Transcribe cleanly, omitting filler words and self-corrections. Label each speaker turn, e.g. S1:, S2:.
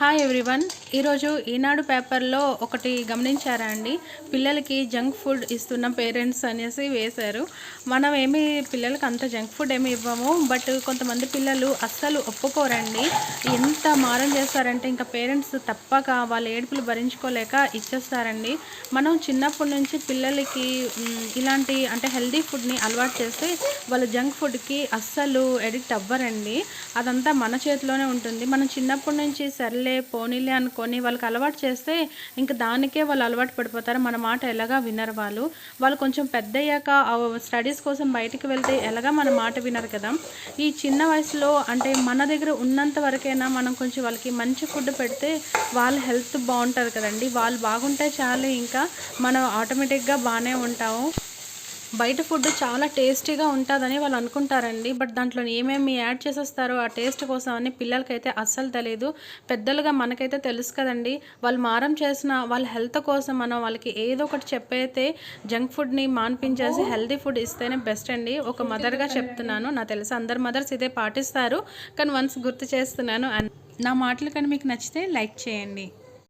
S1: Hi everyone. ఈరోజు ఈనాడు పేపర్లో ఒకటి గమనించారా అండి? పిల్లలకి జంక్ ఫుడ్ ఇస్తున్న పేరెంట్స్ అనేసి వేశారు. మనం పిల్లలకి అంత జంక్ ఫుడ్ ఏమి ఇవ్వము, బట్ కొంతమంది పిల్లలు అస్సలు ఒప్పుకోరండి. ఎంత మారం చేస్తారంటే ఇంకా పేరెంట్స్ తప్పక వాళ్ళ ఏడుపులు భరించుకోలేక ఇచ్చేస్తారండి. మనం చిన్నప్పటి నుంచి పిల్లలకి ఇలాంటి హెల్దీ ఫుడ్ని అలవాటు చేస్తే వాళ్ళు జంక్ ఫుడ్కి అస్సలు ఎడిక్ట్ అవ్వరండి. అదంతా మన చేతిలోనే ఉంటుంది. మనం చిన్నప్పటి నుంచి సర్లే పోనీలే అనుకొని వాళ్ళకి అలవాటు చేస్తే ఇంక దానికే వాళ్ళు అలవాటు పడిపోతారు. మన మాట ఎలాగా వినరు. వాళ్ళు కొంచెం పెద్దయ్యాక స్టడీస్ కోసం బయటికి వెళ్తే ఎలాగా మన మాట వినరు కదా. ఈ చిన్న వయసులో మన దగ్గర ఉన్నంత వరకైనా మనం కొంచెం వాళ్ళకి మంచి ఫుడ్ పెడితే వాళ్ళ హెల్త్ బాగుంటుంది కదండి. వాళ్ళు బాగుంటే చాలు, ఇంకా మనం ఆటోమేటిక్గా బాగానే ఉంటాము. బయట ఫుడ్ చాలా టేస్టీగా ఉంటుందని వాళ్ళు అనుకుంటారండి, బట్ దాంట్లో ఏమేమి యాడ్ చేసేస్తారో ఆ టేస్ట్ కోసం అని పిల్లలకైతే అస్సలు తెలియదు. పెద్దలుగా మనకైతే తెలుసు కదండి. వాళ్ళు మారం చేసిన వాళ్ళ హెల్త్ కోసం మనం వాళ్ళకి ఏదో ఒకటి చెప్పైతే జంక్ ఫుడ్ని మాన్పించేసి హెల్తీ ఫుడ్ ఇస్తేనే బెస్ట్ అండి. ఒక మదర్గా చెప్తున్నాను. నాకు తెలుసు అందరు మదర్స్ ఇదే పాటిస్తారు, కానీ వన్స్ గుర్తు చేస్తున్నాను. నా మాటలు కానీ మీకు నచ్చితే లైక్ చేయండి.